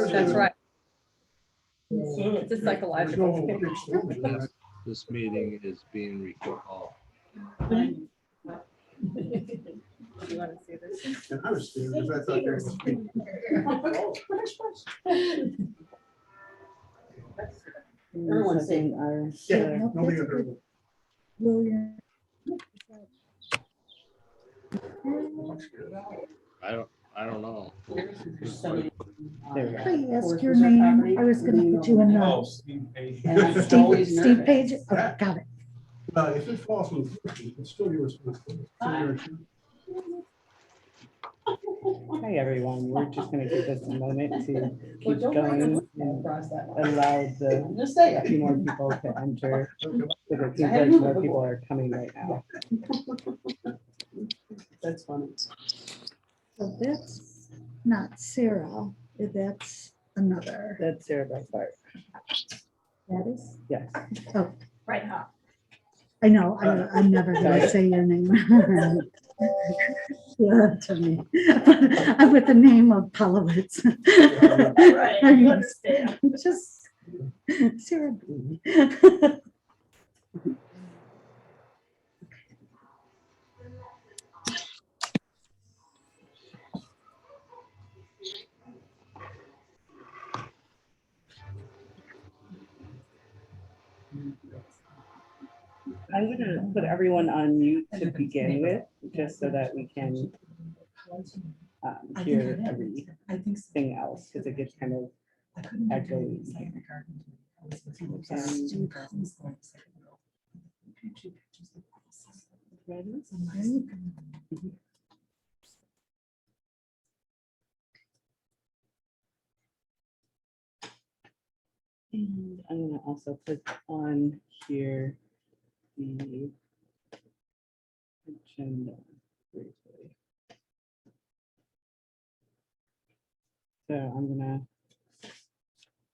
That's right. It's a psychological thing. This meeting is being recorded. Oh, Do you want to see this? And I was scared because I thought there was. Everyone's saying our. Yeah, nobody got hurt. I don't know. I ask your name, I was gonna put you in Oh, the Steve Page. Steve Page, okay, got it. If it falls from the cookie, it's still your responsibility. Hi, everyone. We're just gonna give this a moment to keep Well, don't bring going the and across that line. allow I'm the just saying. a few more people to enter. Because it seems I had like moved more before. people are coming right now. That's funny. So that's not Sarah, that's another, That's Sarah Bart. that is, Yes. oh, Right, huh? I know, I'm never gonna say your name. Yeah, to me. I'm with the name of Polowitz. Right, I understand. Just Sarah B. I'm gonna put everyone on mute to begin with, just so that we can hear everything else, because it gets kind of echoey. Ready? And I'm gonna also put on here the agenda briefly. So I'm gonna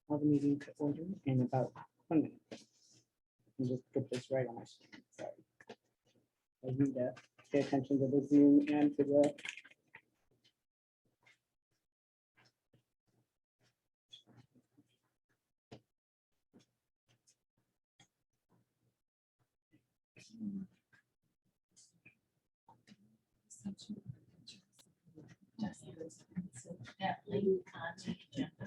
call the meeting to order in about 1 minute. And just put this right on my screen, sorry. I need to pay attention to the Zoom and to the. That link on the agenda.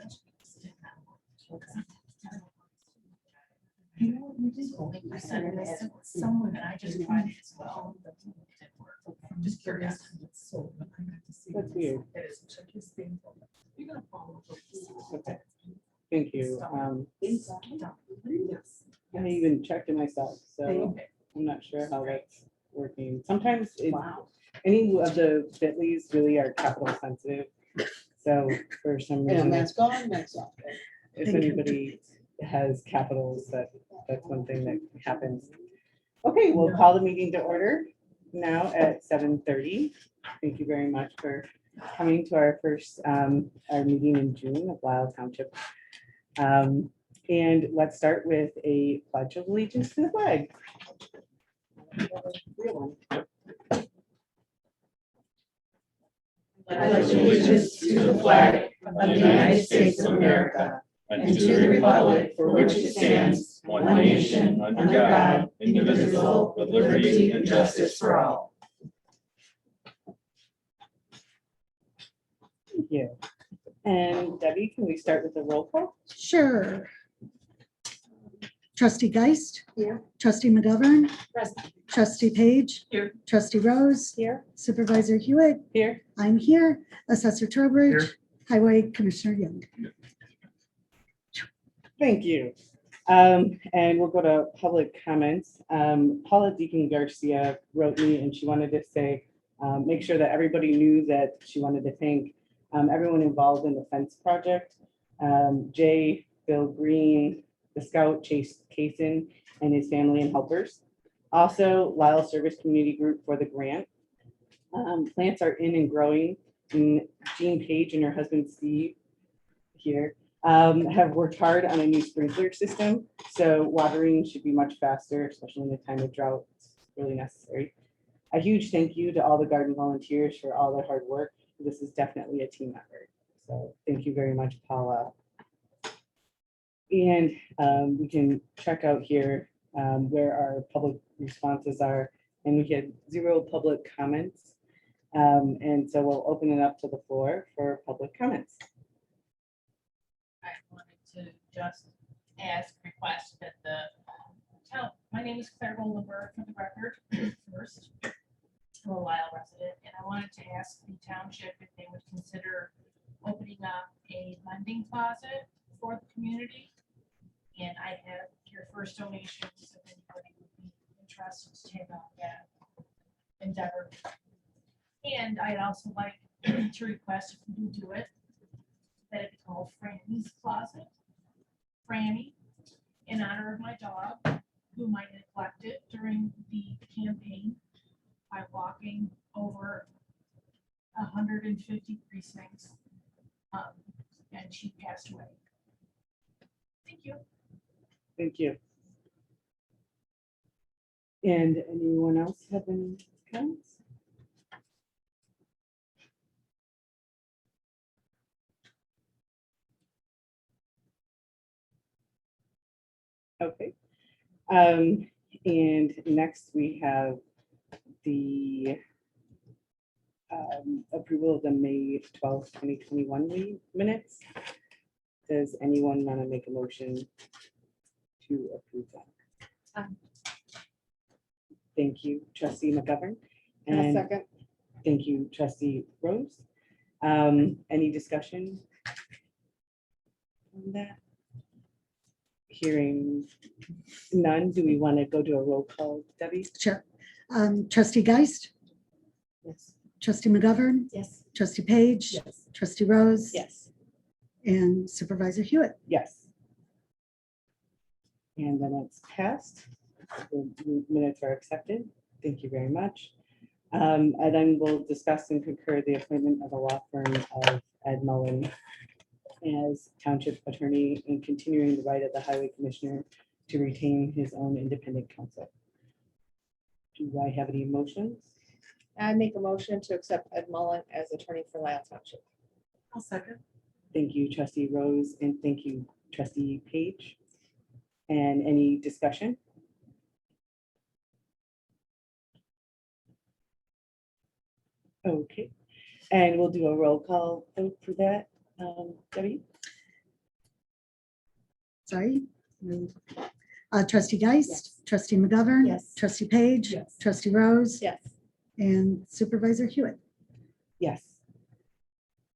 I sent it to someone and I just tried it as well. I'm just curious. That's weird. Okay, thank you. I even checked it myself, so I'm not sure how that's working. Sometimes it, any of the bit.lys really are capital sensitive. So for some And reason, that's gone, that's off. if anybody has capitals, that's one thing that happens. Okay, we'll call the meeting to order now at 7:30. Thank you very much for coming to our first, our meeting in June of Lisle Township. And let's start with a pledge of allegiance to the flag. I pledge allegiance to the flag of the United States of America and to the republic for which it stands, one nation, under God, indivisible, with liberty and justice for all. Thank you. And Debbie, can we start with the roll call? Sure. Trustee Geist. Here. Trustee McGovern. Present. Trustee Page. Here. Trustee Rose. Here. Supervisor Hewitt. Here. I'm here. Assessor Trowbridge. Here. Highway Commissioner Young. Thank you. And we'll go to public comments. Paula Deacon Garcia wrote me and she wanted to say, make sure that everybody knew that she wanted to thank everyone involved in the fence project. Jay, Bill Green, the scout Chase Kaysen and his family and helpers. Also, Lisle Service Community Group for the grant. Plants are in and growing. And Jean Page and her husband Steve here have worked hard on a new sprinkler system. So watering should be much faster, especially in the time of drought. It's really necessary. A huge thank you to all the garden volunteers for all their hard work. This is definitely a team effort. So thank you very much, Paula. And we can check out here where our public responses are, and we had 0 public comments. And so we'll open it up to the floor for public comments. I wanted to just request that the town, my name is Claire Goldenberg for the record, first. I'm a Lisle resident, and I wanted to ask the township if they would consider opening up a lending closet for the community. And I have your first donations if anybody would be interested to take on that endeavor. And I'd also like to request, if you do it, that it be called Franny's Closet. Franny, in honor of my dog, whom I neglected during the campaign by walking over 150 precincts. And she passed away. Thank you. Thank you. And anyone else have any comments? Okay. And next we have the approval of the May 12th, 2021 minutes. Does anyone want to make a motion to approve that? Thank you, trustee McGovern. And second. thank you, trustee Rose. Any discussion on that? Hearing none, do we want to go to a roll call, Debbie? Sure. Trustee Geist, Yes. trustee McGovern, Yes. trustee Page, Yes. trustee Rose. Yes. And supervisor Hewitt. Yes. And then it's passed. The minutes are accepted. Thank you very much. And then we'll discuss and concur the appointment of a law firm of Ed Mullen as township attorney and continuing the right of the highway commissioner to retain his own independent counsel. Do I have any motions? I make a motion to accept Ed Mullen as attorney for Lisle Township. I'll second. Thank you, trustee Rose, and thank you, trustee Page. And any discussion? Okay, and we'll do a roll call vote for that. Debbie? Sorry. Trustee Geist, Yes. trustee McGovern. Yes. Trustee Page. Yes. Trustee Rose. Yes. And supervisor Hewitt. Yes.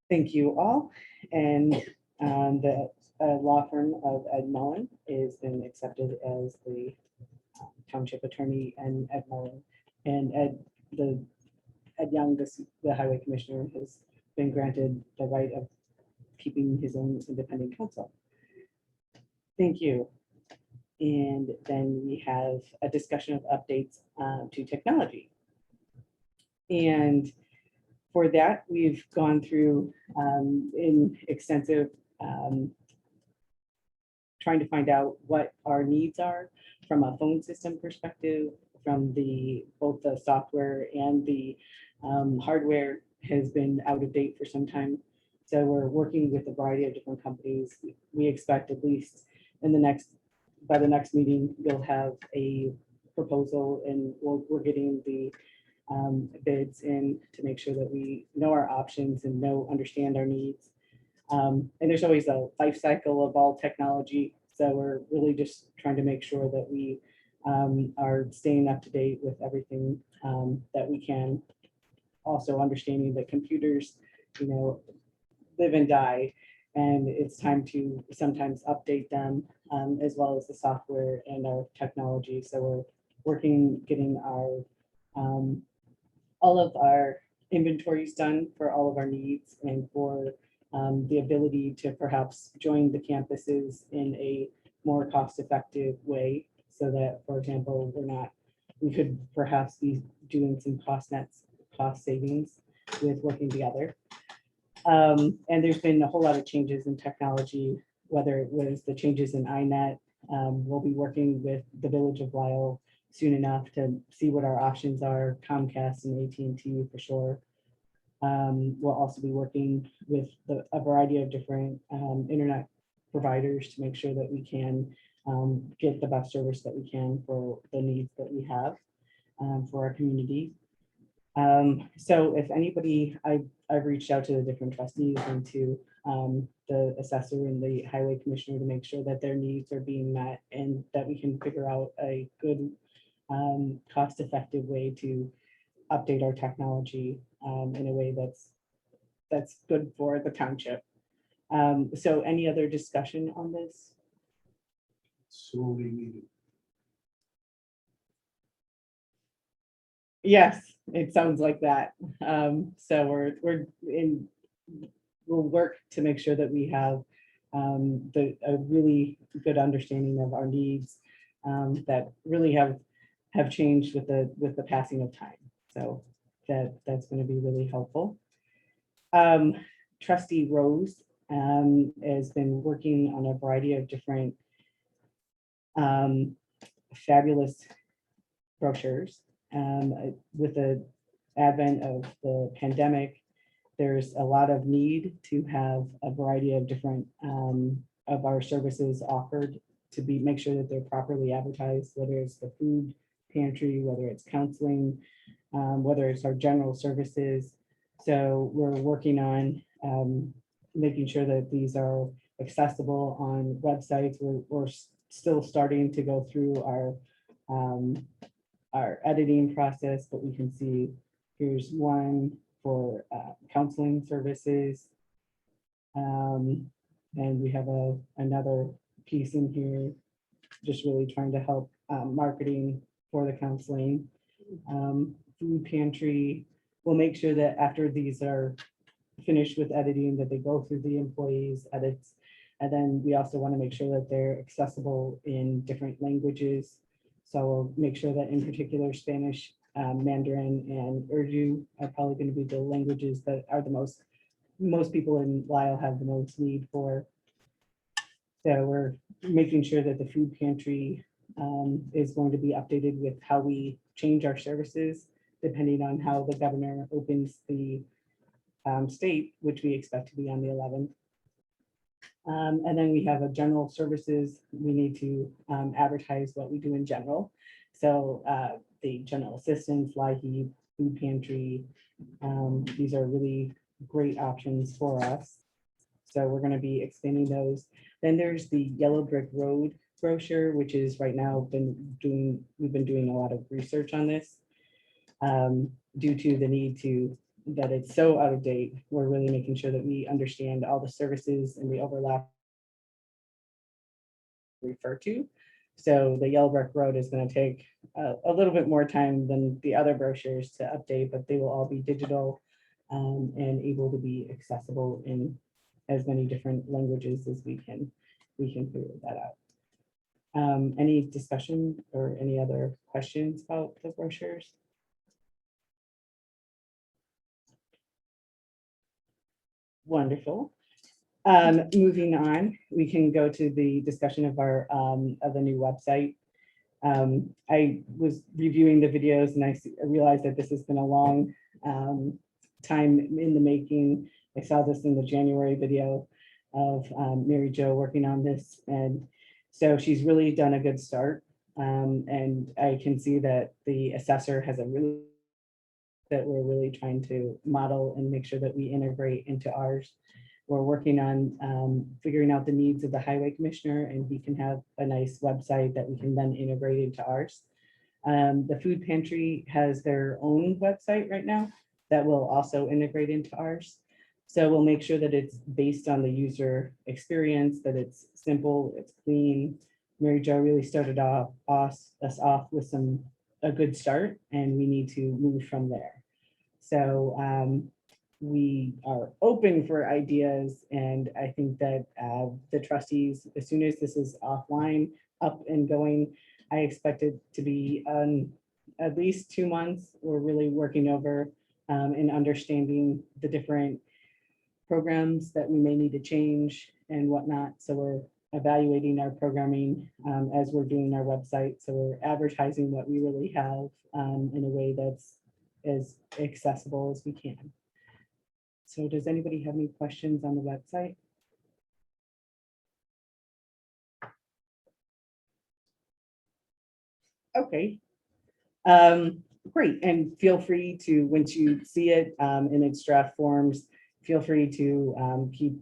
Thank you all. And the law firm of Ed Mullen is been accepted as the township attorney, and Ed Mullen and Ed Young, the highway commissioner, has been granted the right of keeping his own independent counsel. Thank you. And then we have a discussion of updates to technology. And for that, we've gone through in extensive trying to find out what our needs are from a phone system perspective, from both the software and the hardware has been out of date for some time. So we're working with a variety of different companies. We expect at least by the next meeting, you'll have a proposal, and we're getting the bids in to make sure that we know our options and understand our needs. And there's always a life cycle of all technology. So we're really just trying to make sure that we are staying up to date with everything that we can. Also understanding that computers, live and die, and it's time to sometimes update them, as well as the software and our technology. So we're working, getting our all of our inventories done for all of our needs, and for the ability to perhaps join the campuses in a more cost-effective way, so that, for example, we could perhaps be doing some cost savings with working together. And there's been a whole lot of changes in technology, whether it was the changes in iNet. We'll be working with the Village of Lisle soon enough to see what our options are, Comcast and AT&T for sure. We'll also be working with a variety of different internet providers to make sure that we can get the best service that we can for the needs that we have for our community. So if anybody, I've reached out to the different trustees and to the assessor and the highway commissioner to make sure that their needs are being met and that we can figure out a good cost-effective way to update our technology in a way that's good for the township. So any other discussion on this? Sorely needed. Yes, it sounds like that. So we'll work to make sure that we have a really good understanding of our needs that really have changed with the passing of time. So that's going to be really helpful. Trustee Rose has been working on a variety of different fabulous brochures. With the advent of the pandemic, there's a lot of need to have a variety of different of our services offered to make sure that they're properly advertised, whether it's the food pantry, whether it's counseling, whether it's our general services. So we're working on making sure that these are accessible on websites. We're still starting to go through our editing process, but we can see here's one for counseling services. And we have another piece in here, just really trying to help marketing for the counseling. Food pantry, we'll make sure that after these are finished with editing, that they go through the employees edits. And then we also want to make sure that they're accessible in different languages. So we'll make sure that in particular Spanish, Mandarin, and Urdu are probably going to be the languages that are the most people in Lisle have the most need for. So we're making sure that the food pantry is going to be updated with how we change our services, depending on how the governor opens the state, which we expect to be on the 11th. And then we have a general services. We need to advertise what we do in general. So the general assistance, LIHEAP, food pantry, these are really great options for us. So we're going to be expanding those. Then there's the Yellow Brick Road brochure, which is right now we've been doing a lot of research on this due to the need that it's so out of date. We're really making sure that we understand all the services and the overlap refer to. So the Yellow Brick Road is going to take a little bit more time than the other brochures to update, but they will all be digital and able to be accessible in as many different languages as we can figure that out. Any discussion or any other questions about the brochures? Wonderful. Moving on, we can go to the discussion of the new website. I was reviewing the videos and I realized that this has been a long time in the making. I saw this in the January video of Mary Jo working on this, and so she's really done a good start. And I can see that the assessor has that we're really trying to model and make sure that we integrate into ours. We're working on figuring out the needs of the highway commissioner, and he can have a nice website that we can then integrate into ours. The food pantry has their own website right now that will also integrate into ours. So we'll make sure that it's based on the user experience, that it's simple, it's clean. Mary Jo really started us off with a good start, and we need to move from there. So we are open for ideas, and I think that the trustees, as soon as this is offline, up and going, I expect it to be at least 2 months. We're really working over and understanding the different programs that we may need to change and whatnot. So we're evaluating our programming as we're doing our website. So we're advertising what we really have in a way that's as accessible as we can. So does anybody have any questions on the website? Okay. Great, and feel free to, once you see it in its draft forms, feel free to keep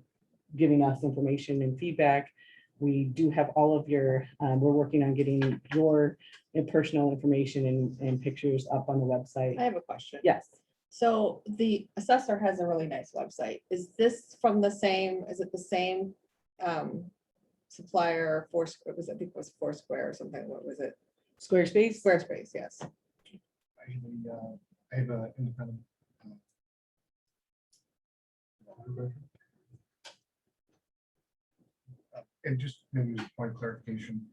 giving us information and feedback. We do have all of your, we're working on getting your personal information and pictures up on the website. I have a question. Yes, So the assessor has a really nice website. Is this from the same, is it the same supplier, Foursquare, I think it was Foursquare or something, what was it? Squarespace. Squarespace, yes. I have an independent. And just maybe as a point of clarification,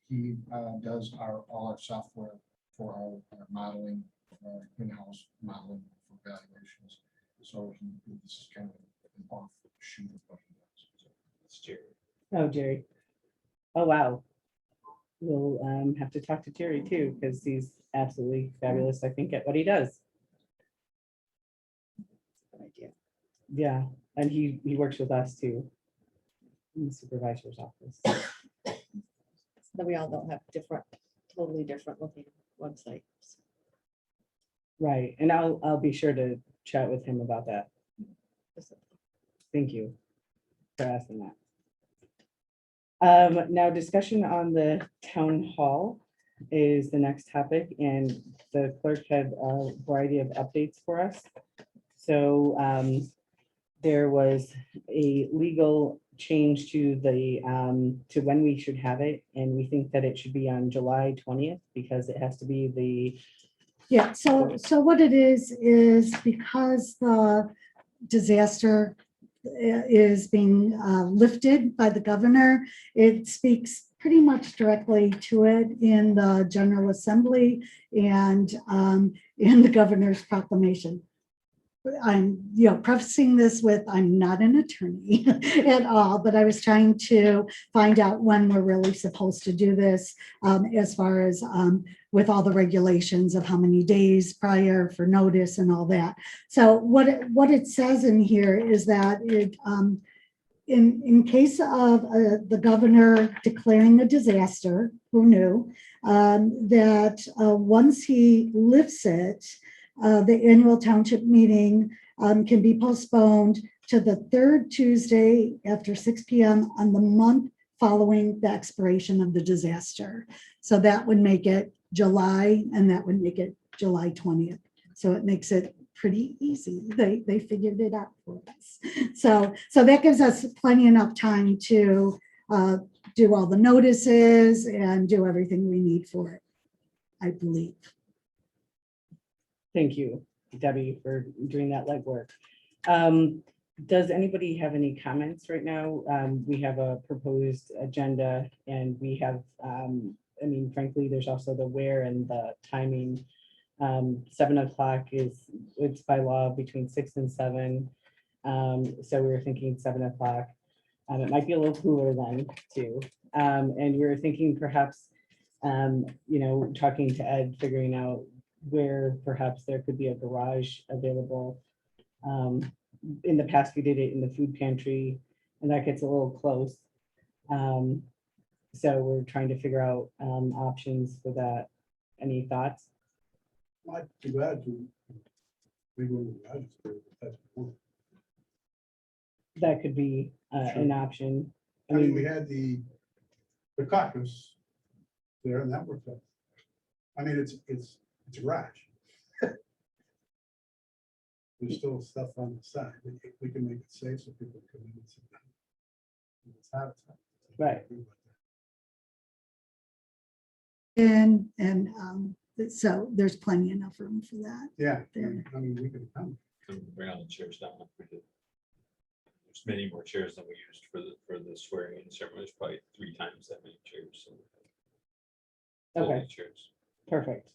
he does all our software for our modeling, in-house modeling for valuations. So this is kind of an offshoot of what he does. So it's Jerry. Oh, Jerry. Oh, wow. We'll have to talk to Jerry too, because he's absolutely fabulous, I think, at what he does. Good idea. Yeah, and he works with us too. In the supervisor's office. That we all don't have totally different looking websites. Right, and I'll be sure to chat with him about that. Thank you for asking that. Now discussion on the town hall is the next topic, and the clerk had a variety of updates for us. So there was a legal change to the to when we should have it, and we think that it should be on July 20th because it has to be the Yeah, so what it is because the disaster is being lifted by the governor, it speaks pretty much directly to it in the General Assembly and in the governor's proclamation. I'm, prefacing this with, I'm not an attorney at all, but I was trying to find out when we're really supposed to do this, as far as with all the regulations of how many days prior for notice and all that. So what it says in here is that it, in case of the governor declaring a disaster, who knew, that once he lifts it, the annual township meeting can be postponed to the third Tuesday after 6 p.m. on the month following the expiration of the disaster. So that would make it July, and that would make it July 20th. So it makes it pretty easy. They figured it out for us. So that gives us plenty enough time to do all the notices and do everything we need for it, I believe. Thank you, Debbie, for doing that legwork. Does anybody have any comments right now? We have a proposed agenda, and we have, I mean, frankly, there's also the where and the timing. 7 o'clock it's by law between 6 and 7. So we were thinking 7 o'clock. It might be a little cooler then too. And we were thinking perhaps, talking to Ed, figuring out where perhaps there could be a garage available. In the past, we did it in the food pantry, and that gets a little close. So we're trying to figure out options for that. Any thoughts? Not too bad to. We go to the garage, but that's cool. That could be an option. I mean, we had the caucus there, and that worked out. I mean, it's a garage. There's still stuff on the side. We can make it safe so people come in and sit down. It's not. Right. And so there's plenty enough room for that. Yeah, There. I mean, we could come. Bring all the chairs down. There's many more chairs than we used for the swearing in ceremony. There's probably 3 times that many chairs. So Okay, chairs perfect.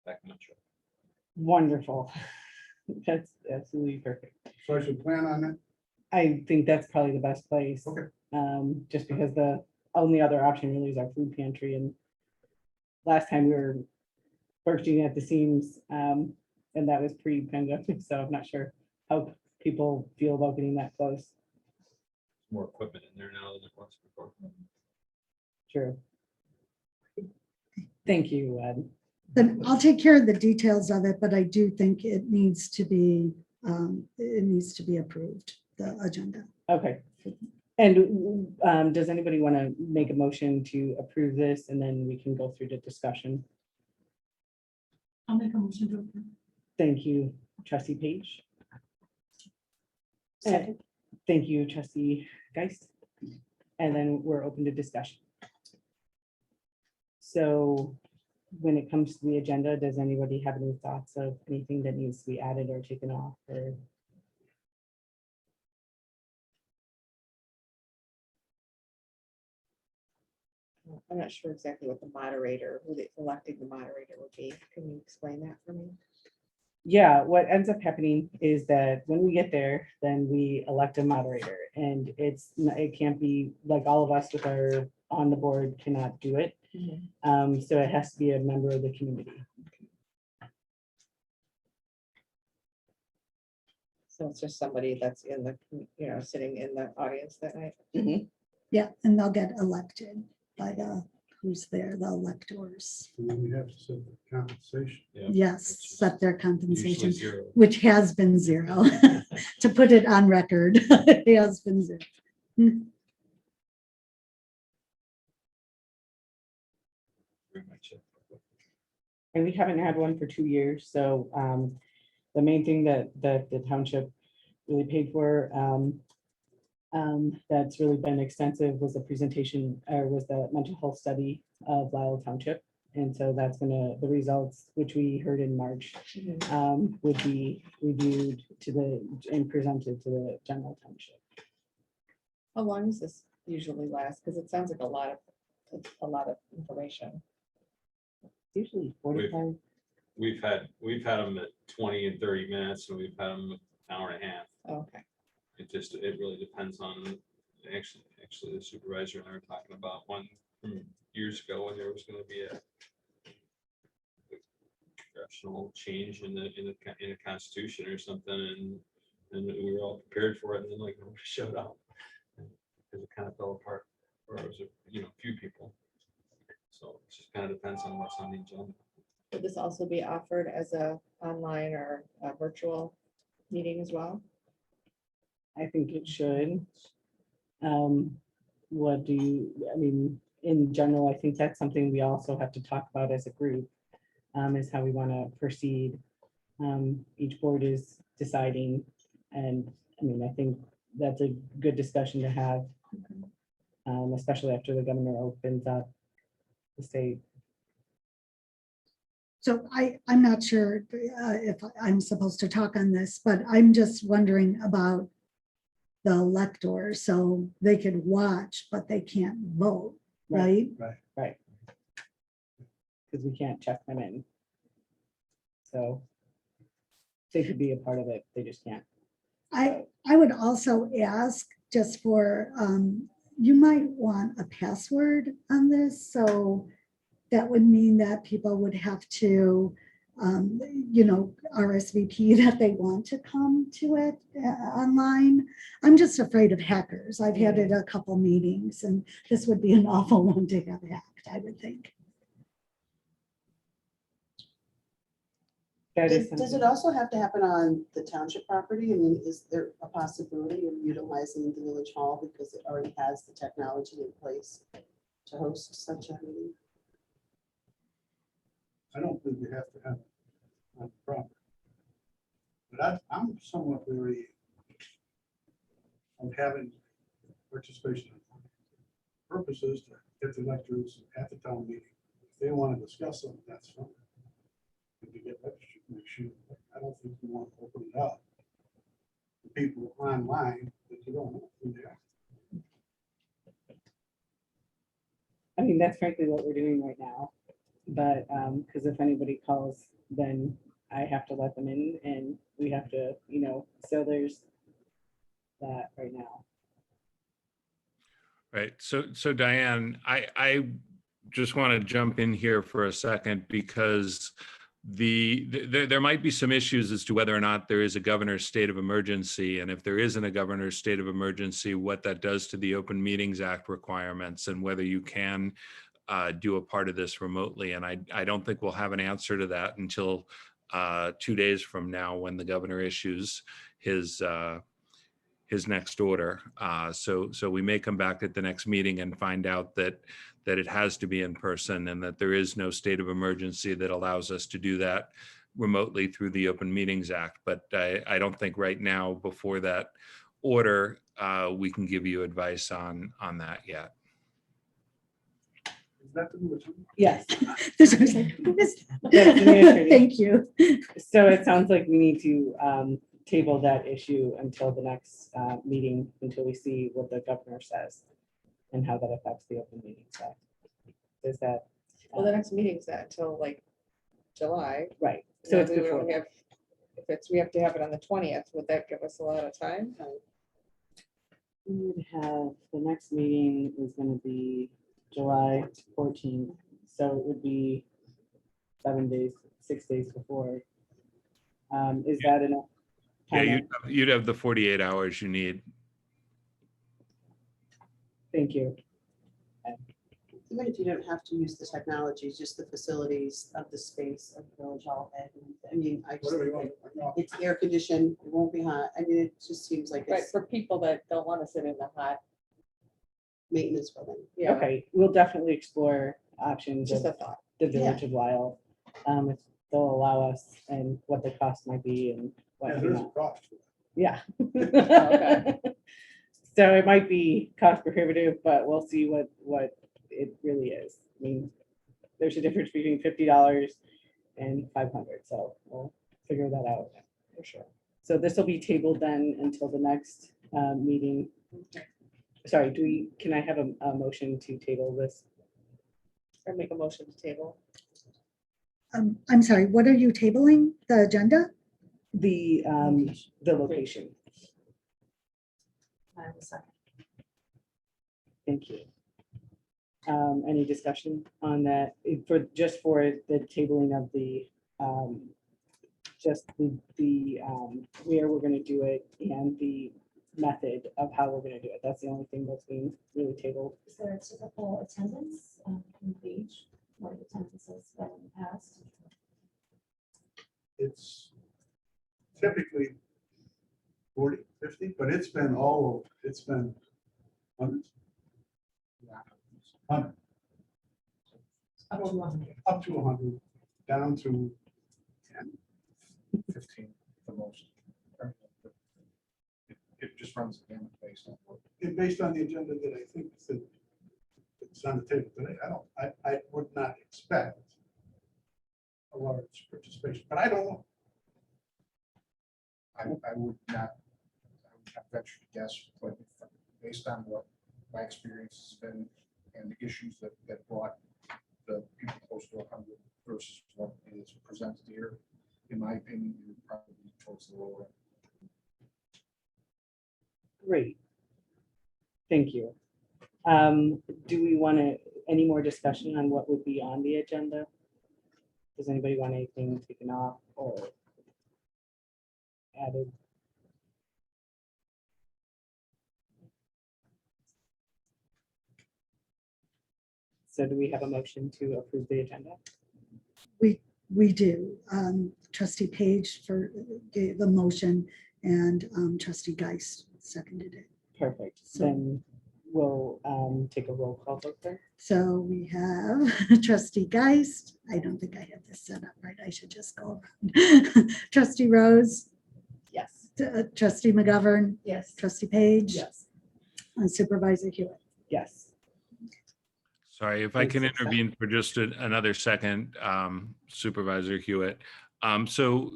back in my truck. Wonderful. That's absolutely perfect. So I should plan on that. I think that's probably the best place. Okay. Just because the only other option really is our food pantry, and last time we were bursting at the seams and that was pre-pandemic, so I'm not sure how people feel about getting that close. More equipment in there now than it was before. True. Thank you, Ed. But I'll take care of the details of it, but I do think it needs to be approved, the agenda. Okay. And does anybody want to make a motion to approve this, and then we can go through the discussion? I'll make a motion to approve. Thank you, trustee Page. Second. Thank you, trustee Geist. And then we're open to discussion. So when it comes to the agenda, does anybody have any thoughts of anything that needs to be added or taken off? Or I'm not sure exactly what the moderator, who the electing the moderator would be. Can you explain that for me? yeah, what ends up happening is that when we get there, then we elect a moderator, and it can't be like all of us with our on the board cannot do it. So it has to be a member of the community. So it's just somebody that's in the, sitting in the audience that night. Yeah, and they'll get elected by who's there, the electors. And then we have to set the compensation. Yes, set their Usually compensation, zero. which has been zero. To put it on record, it has been zero. Pretty much it. And we haven't had one for 2 years, so the main thing that the township really paid for, that's really been extensive, was the presentation, or was the mental health study of Lisle Township. And so that's the results, which we heard in March, would be reviewed and presented to the general township. How long does this usually last? Because it sounds like a lot of information. Usually 45. We've had them at 20 and 30 minutes, and we've had them an hour and a half. Okay. It really depends on, actually the supervisor and I were talking about one from years ago when there was going to be a congressional change in a constitution or something, and we were all prepared for it, and then like nobody showed up because it kind of fell apart, or it was a few people. So it just kind of depends on what's on the agenda. Would this also be offered as a online or a virtual meeting as well? I think it should. What do you, I mean, in general, I think that's something we also have to talk about as a group, is how we want to proceed. Each board is deciding, and I mean, I think that's a good discussion to have, especially after the governor opens up the state. So I'm not sure if I'm supposed to talk on this, but I'm just wondering about the electors, so they could watch, but they can't vote, right? Right. Because we can't check them in. So they could be a part of it, they just can't. I would also ask just for, you might want a password on this, so that would mean that people would have to, RSVP that they want to come to it online. I'm just afraid of hackers. I've had it a couple meetings, and this would be an awful one to have hacked, I would think. That is Does it something. also have to happen on the township property? I mean, is there a possibility of utilizing the village hall because it already has the technology in place to host such a meeting? I don't think you have to have it on the property. But I'm somewhat leery of having participation. Purpose is to get the electors at the town meeting. If they want to discuss something, that's fine. And to get registered, make sure, I don't think you want to open it up to people online that you don't know who they are. I mean, that's frankly what we're doing right now. But because if anybody calls, then I have to let them in, and we have to, so there's that right now. Right. So Diane, I just want to jump in here for a second, because there might be some issues as to whether or not there is a governor's state of emergency, and if there isn't a governor's state of emergency, what that does to the Open Meetings Act requirements, and whether you can do a part of this remotely. And I don't think we'll have an answer to that until 2 days from now, when the governor issues his next order. So we may come back at the next meeting and find out that it has to be in person, and that there is no state of emergency that allows us to do that remotely through the Open Meetings Act. But I don't think right now, before that order, we can give you advice on that yet. Is that the new attorney? Yes. This was like, who is that? Yes, the new attorney. Thank you. So it sounds like we need to table that issue until the next meeting, until we see what the governor says and how that affects the Open Meetings Act. Is that? Well, the next meeting's not until like July. Right. So So it's we before. don't have, if it's, we have to have it on the 20th, would that give us a lot of time? We would have, the next meeting is going to be July 14th. So it would be 7 days, 6 days before. Is that enough? Yeah, time? you'd have the 48 hours you need. Thank you. Even if you don't have to use the technology, just the facilities of the space of Village Hall. I mean, I just, Whatever you want. it's air conditioned, it won't be hot. I mean, it just seems like Right, it's for people that don't want to sit in the hot, maintenance for them. yeah, Okay, we'll definitely explore options just of a thought. the Village of Lisle. If they'll allow us, and what the cost might be and Yeah, what. there's a cost. to it. Yeah. Okay. So it might be cost prohibitive, but we'll see what it really is. I mean, there's a difference between $50 and $500, so we'll figure that out for sure. So this will be tabled then until the next meeting. Sorry, can I have a motion to table this? Or make a motion to table. I'm sorry, what are you tabling? The agenda? The location. I have a second. Thank you. Any discussion on that, just for the tabling of the, just the where we're gonna do it and the method of how we're gonna do it? That's the only thing that's being really tabled. Is there a typical attendance on page, what attendance has been in the past? It's typically 40, 50, but it's been hundreds. Hundred, Up to 100. up to 100, down to 10. 15 the most. It just runs the gamut based on what. And based on the agenda that I think that it's on the table today, I would not expect a large participation, but I don't know. I would not venture to guess, but based on what my experience has been and the issues that brought the people close to 100 versus what is presented here, in my opinion, it would probably be towards the lower end. Great. Thank you. Do we want to, any more discussion on what would be on the agenda? Does anybody want anything taken off or added? So do we have a motion to approve the agenda? We do. Trustee Page gave the motion and trustee Geist seconded it. Perfect. So- Then we'll take a roll call vote there. So we have trustee Geist. I don't think I have this set up right. I should just go around. Trustee Rose, Yes. trustee McGovern, Yes. trustee Page, Yes. and supervisor Hewitt. Yes. Sorry, if I can Thanks, Lisa. intervene for just another second, Supervisor Hewitt. So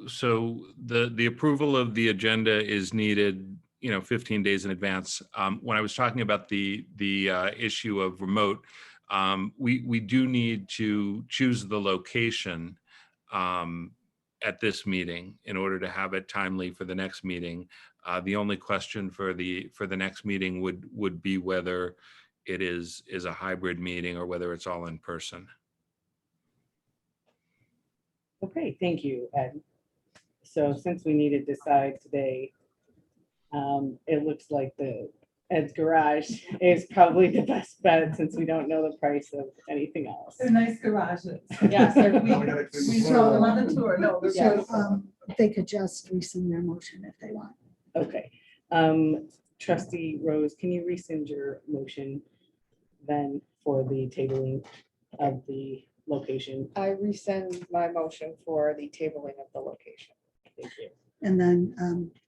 the approval of the agenda is needed, 15 days in advance. When I was talking about the issue of remote, we do need to choose the location at this meeting in order to have it timely for the next meeting. The only question for the next meeting would be whether it is a hybrid meeting or whether it's all in person. Okay, thank you, Ed. So since we need to decide today, it looks like Ed's garage is probably the best bet since we don't know the price of anything else. They're nice garages. Yes, they're- We showed them on the tour. No, they're Yes. beautiful. They could just rescind their motion if they want. Okay. Trustee Rose, can you rescind your motion then for the tabling of the location? I rescind my motion for the tabling of the location. Thank you. And then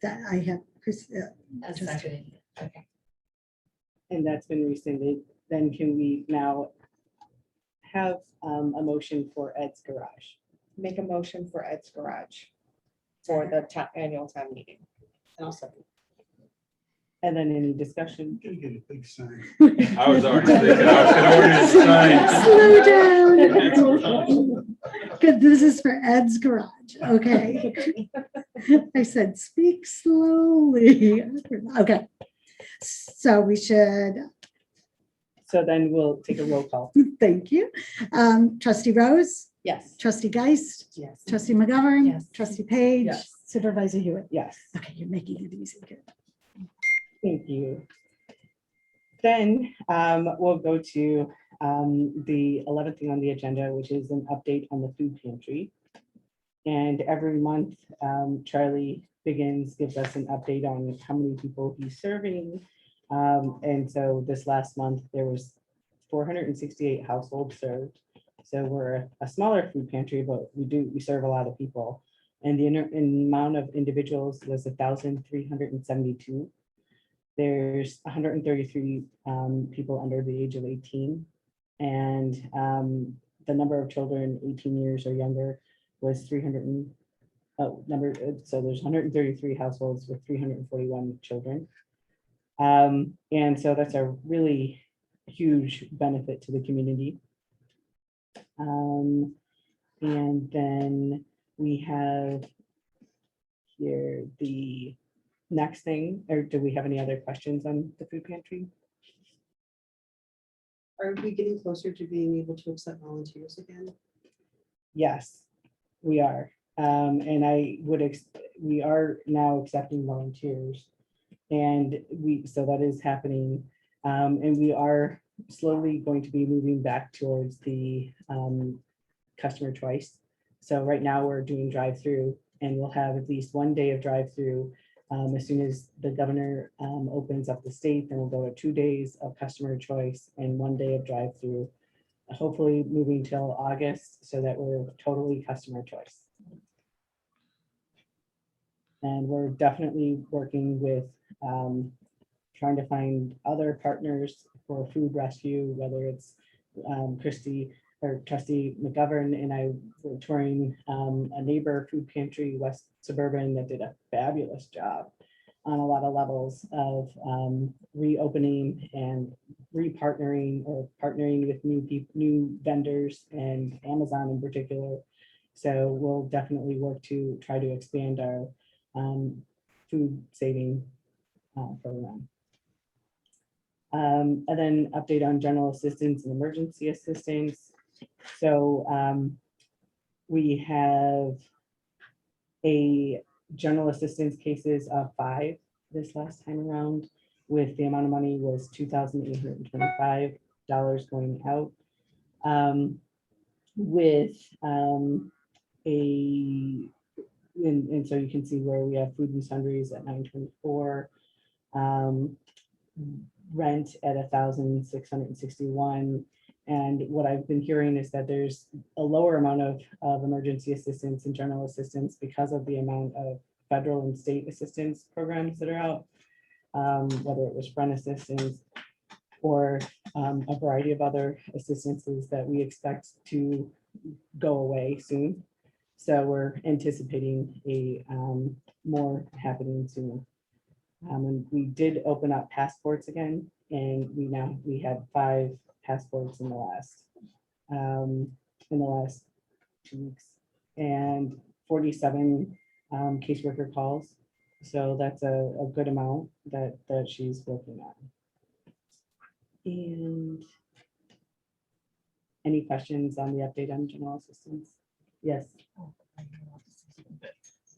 that I have Chris, As Just- seconded. Okay. And that's been rescinded. Then can we now have a motion for Ed's garage? Make a motion for Ed's garage for the annual town meeting. And I'll second. And then any discussion? Gonna get a big sign. I was already thinking I was gonna order a sign. Slow down. Good, this is for Ed's garage, okay. I said, speak slowly. Okay, so we should, So then we'll take a roll call. thank you. Trustee Rose, Yes. trustee Geist, Yes. trustee McGovern, Yes. trustee Page, Yes. supervisor Hewitt. Yes. Okay, you're making it easy. Good. Thank you. Then we'll go to the 11th thing on the agenda, which is an update on the food pantry. And every month, Charlie Biggins gives us an update on how many people he's serving. And so this last month, there was 468 households served. So we're a smaller food pantry, but we serve a lot of people. And the amount of individuals was 1,372. There's 133 people under the age of 18. And the number of children 18 years or younger was 300 so there's 133 households with 341 children. And so that's a really huge benefit to the community. And then we have here the next thing, or do we have any other questions on the food pantry? Are we getting closer to being able to accept volunteers again? Yes, we are. And we are now accepting volunteers. And so that is happening. And we are slowly going to be moving back towards the customer choice. So right now we're doing drive-through and we'll have at least one day of drive-through. As soon as the governor opens up the state, then we'll go to 2 days of customer choice and 1 day of drive-through. Hopefully moving till August so that we're totally customer choice. And we're definitely working with trying to find other partners for food rescue, whether it's Christy or Trustee McGovern and I were touring a neighbor food pantry, West Suburban, that did a fabulous job on a lot of levels of reopening and repartnering or partnering with new vendors and Amazon in particular. So we'll definitely work to try to expand our food saving program. And then update on general assistance and emergency assistance. So we have a general assistance cases of 5 this last time around, with the amount of money was $2,825 going out. With and so you can see where we have food and sundries at 924, rent at 1,661. And what I've been hearing is that there's a lower amount of emergency assistance and general assistance because of the amount of federal and state assistance programs that are out, whether it was friend assistance or a variety of other assistances that we expect to go away soon. So we're anticipating a more happening soon. And we did open up passports again, and we had 5 passports in the last 2 weeks, and 47 caseworker calls. So that's a good amount that she's working on. And any questions on the update on general assistance? Yes.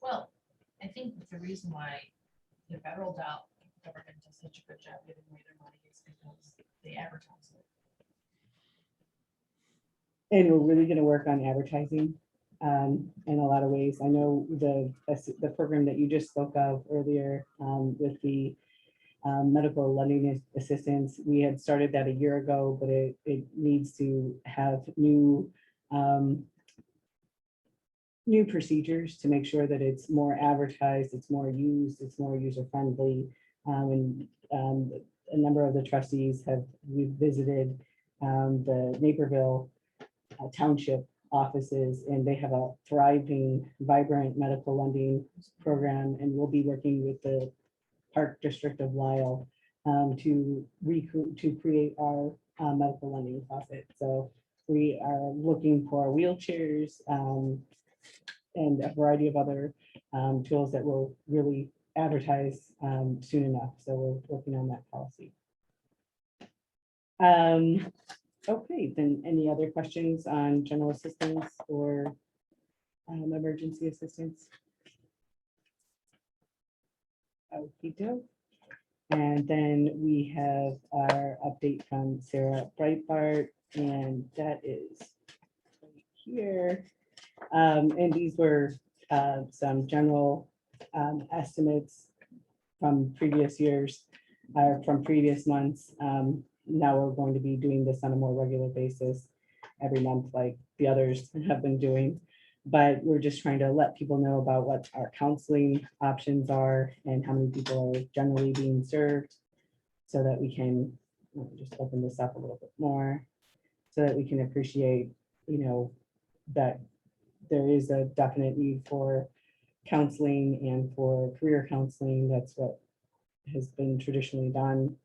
Well, I think that the reason why the federal government does such a good job giving away their money is because they advertise it. And we're really gonna work on advertising in a lot of ways. I know the program that you just spoke of earlier with the medical lending assistance, we had started that a year ago, but it needs to have new procedures to make sure that it's more advertised, it's more used, it's more user-friendly. And a number of the trustees we've visited the Naperville Township offices, and they have a thriving, vibrant medical lending program, and we'll be working with the Park District of Lisle to create our medical lending closet. So we are looking for wheelchairs and a variety of other tools that will really advertise soon enough. So we're working on that policy. Okay, then any other questions on general assistance or emergency assistance? Okey-doke. And then we have our update from Sarah Breitbart, and that is right here. And these were some general estimates from previous years, from previous months. Now we're going to be doing this on a more regular basis every month like the others have been doing. But we're just trying to let people know about what our counseling options are and how many people are generally being served, so that we can just open this up a little bit more, so that we can appreciate, that there is a definite need for counseling and for career counseling. That's what has been traditionally done.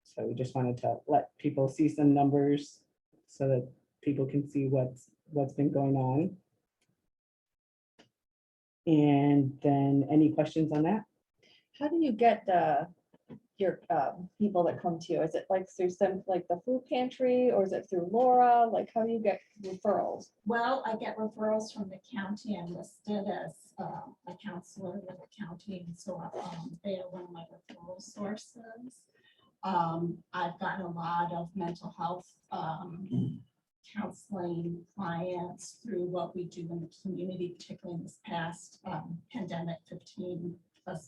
So we just wanted to let people see some numbers so that people can see what's been going on. And then any questions on that? How do you get your people that come to you? Is it like through like the food pantry, or is it through Laura? Like, how do you get referrals? Well, I get referrals from the county. I'm listed as a counselor with the county, and so they are one of my referral sources. I've gotten a lot of mental health counseling clients through what we do in the community, particularly in this past pandemic 15+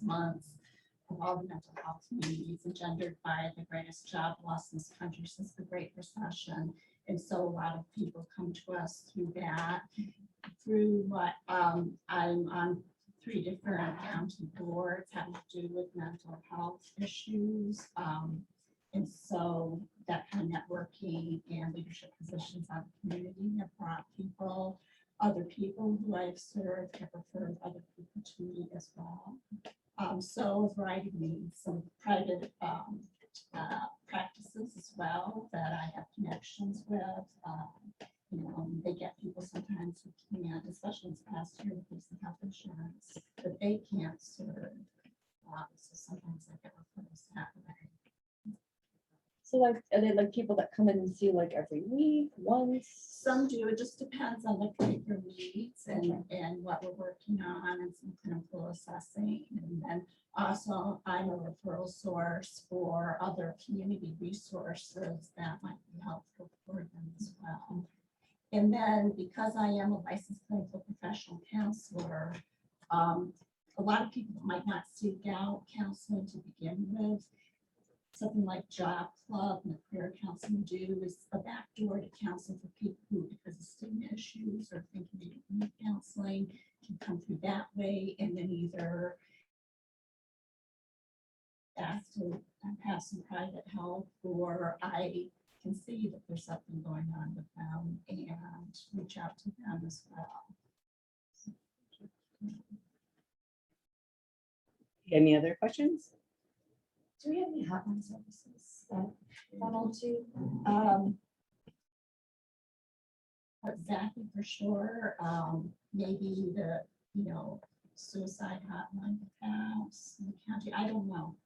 months, of all the mental health needs engendered by the greatest job loss in this country since the Great Recession. And so a lot of people come to us through that, through what I'm on 3 different county boards having to do with mental health issues. And so that kind of networking and leadership positions on the community have brought people, other people who I've served have referred other people to me as well. So a variety of needs, some private practices as well that I have connections with. They get people sometimes who can't, especially this past year with some health insurance, that they can't serve. So sometimes I get referrals that way. So like, are they like people that come in and see you like every week, once? Some do. It just depends on the particular needs and what we're working on and some clinical assessing. And then also I'm a referral source for other community resources that might be helpful for them as well. And then because I am a licensed clinical professional counselor, a lot of people might not seek out counseling to begin with. Something like Job Club and the career counseling do is a backdoor to counseling for people who, because of stigma issues or thinking they don't need counseling, can come through that way and then either ask to have some private help, or I can see that there's something going on with them and reach out to them as well. Any other questions? Do we have any hotline services that funnel to? Exactly for sure. Maybe the, suicide hotline perhaps in the county. I don't know.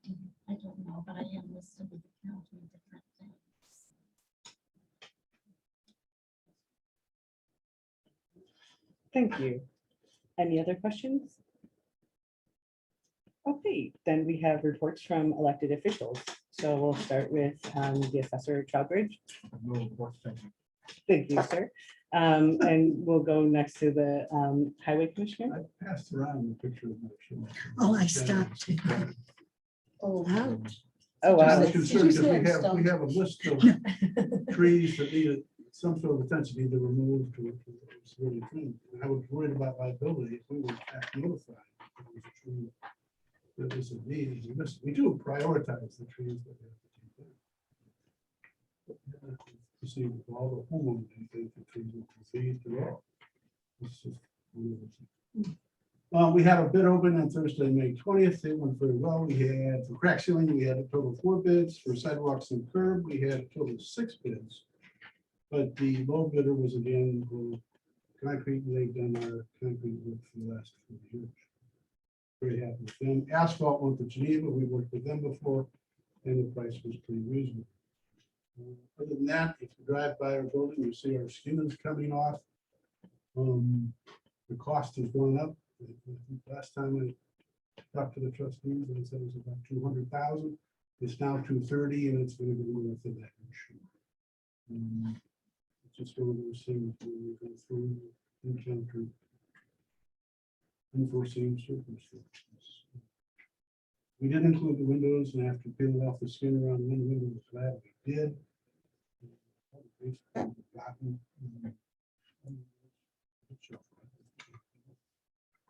I don't know, but I am listed with the county in different things. Thank you. Any other questions? Okay, then we have reports from elected officials. So we'll start with the assessor Trowbridge. No reports, thank you. Thank you, sir. And we'll go next to the highway commissioner. I passed around the picture of my. Oh, I stopped. Oh, Wow. Oh, I wow. was concerned Did you because say we have a list of trees that needed some sort of attention, either removed or it's really clean. And I was worried about liability if we were notified. if there was a tree That was a need. We do prioritize the trees that we have to take down. You see, with all the homeowners, you think the trees are diseased at all. It's just one of those things. We had a bid open on Thursday, May 20th. It went very well. We had for crack sealing, we had a total of 4 bids. For sidewalks and curb, we had a total of 6 bids. But the low bidder was again for concrete. They've done our concrete work for the last 4 years. Very happy with them. Asphalt went to Geneva. We worked with them before, and the price was pretty reasonable. Other than that, if you drive by our building, you see our skins coming off. The cost has gone up. I think last time I talked to the trustees, they said it was about 200,000. It's now 230, and it's going to be north of that. I'm sure. It's just one of those things when we go through and encounter unforeseen circumstances. We did include the windows, and after peeling off the skin around one window, was glad we did.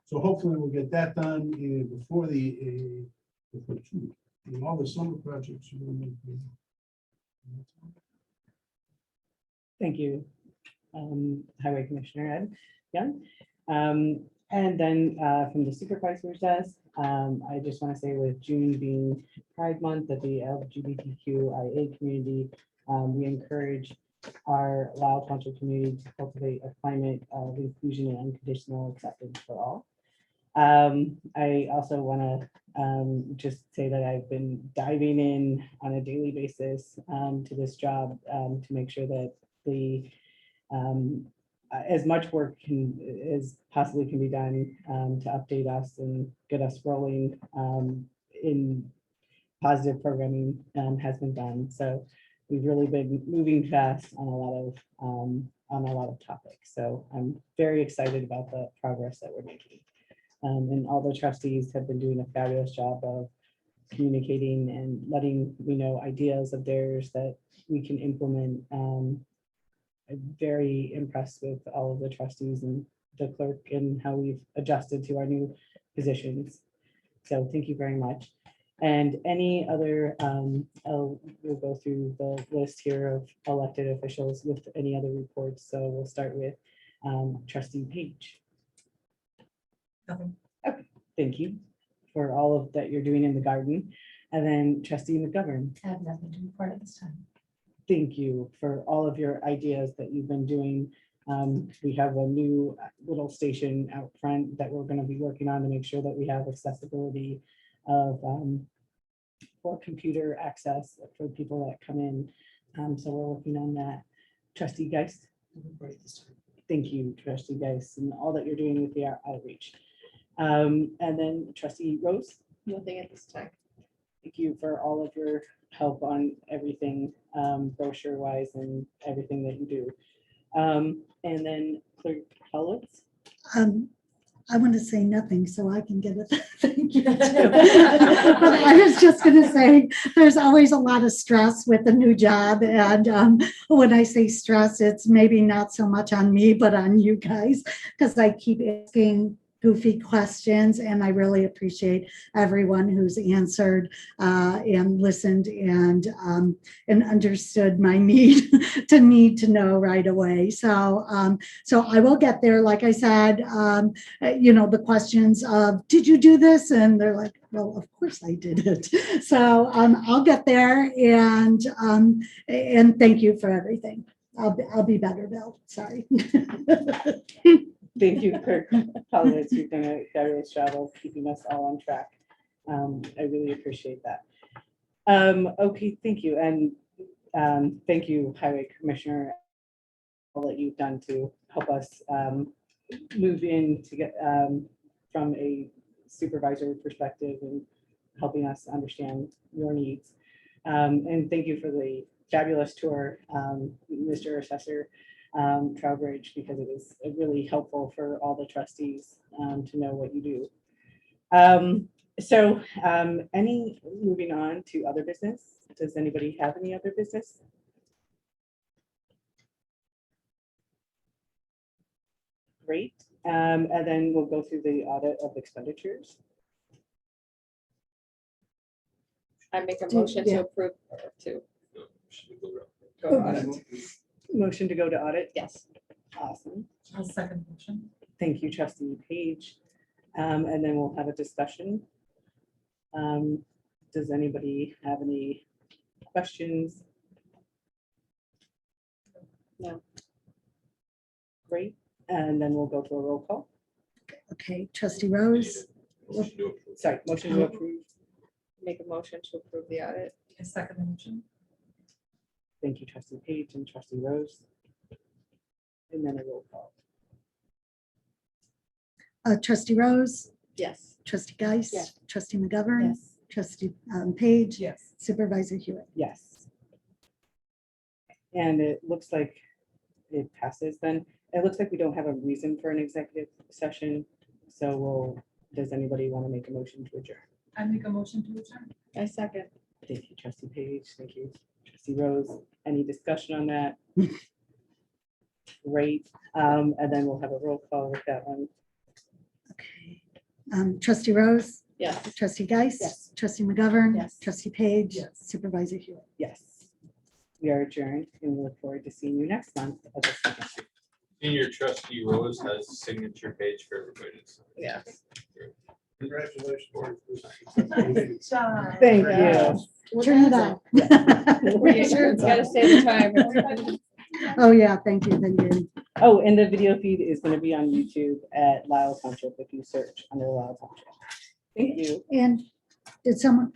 So hopefully we'll get that done before all the summer projects. Thank you, Highway Commissioner Ed Young. And then from the supervisor's desk, I just want to say with June being Pride Month of the LGBTQIA community, we encourage our Lisle Township community to cultivate a climate of inclusion and unconditional acceptance for all. I also want to just say that I've been diving in on a daily basis to this job to make sure that the as much work as possibly can be done to update us and get us rolling in positive programming has been done. So we've really been moving fast on a lot of topics. So I'm very excited about the progress that we're making. And all the trustees have been doing a fabulous job of communicating and letting me know ideas of theirs that we can implement. I'm very impressed with all of the trustees and the clerk and how we've adjusted to our new positions. So thank you very much. And any other, we'll go through the list here of elected officials with any other reports. So we'll start with trustee Page. Nothing. Okay, thank you for all of that you're doing in the garden. And then trustee McGovern. I have nothing to report at this time. Thank you for all of your ideas that you've been doing. We have a new little station out front that we're going to be working on to make sure that we have accessibility of for computer access for people that come in. So we're working on that. Trustee Geist. Thank you, Trustee Geist, and all that you're doing with the outreach. And then Trustee Rose. nothing at this time. Thank you for all of your help on everything brochure wise and everything that you do. And then Clerk Hollowitz. I want to say nothing so I can get a thank you. But I was just going to say, there's always a lot of stress with the new job. And when I say stress, it's maybe not so much on me, but on you guys, because I keep asking goofy questions, and I really appreciate everyone who's answered and listened and understood my need to know right away. So so I will get there. Like I said, the questions of did you do this, and they're like, well, of course I did it. So I'll get there, and thank you for everything. I'll be better, Bill. Sorry. Thank you, Clerk Hollowitz. You've done a fabulous job of keeping us all on track. I really appreciate that. Okay, thank you. And thank you, Highway Commissioner, all that you've done to help us move in to get from a supervisor perspective and helping us understand your needs. And thank you for the fabulous tour, Mr. Assessor Trowbridge, because it was really helpful for all the trustees to know what you do. Moving on to other business, does anybody have any other business? Great, and then we'll go through the audit of expenditures. I make a Do- motion to yeah. approve or to. Go Oh, ahead. Motion to go to audit? Yes. Awesome. I'll second motion. Thank you, trustee Page. And then we'll have a discussion. Does anybody have any questions? No. Great, and then we'll go to a roll call. Okay, trustee Rose, Sorry, motion to approve. Make a motion to approve the audit. I second motion. Thank you, trustee Page and trustee Rose. And then a roll call. trustee Rose, Yes. trustee Geis, Yes. trustee McGovern, Yes. trustee Page, Yes. supervisor Hewitt. Yes. And it looks like it passes then. It looks like we don't have a reason for an executive session. So does anybody want to make a motion to adjourn? I make a motion to adjourn. I second. Thank you, trustee Page. Thank you, trustee Rose. Any discussion on that? Great. And then we'll have a roll call with that one. Okay. Trustee Rose, Yes. trustee Geis. Yes. Trustee McGovern. Yes. Trustee Page. Yes. Supervisor Hewitt. Yes. We are adjourned and we look forward to seeing you next month. Senior trustee Rose has a signature page for everybody to sign. Yes. Congratulations. Good job. Thank you. Yes. Turn it on. Gotta say the time. Oh, yeah, thank you. Oh, and the video feed is going to be on YouTube at Lisle Township if you search under Lisle Township. Thank you. And did someone,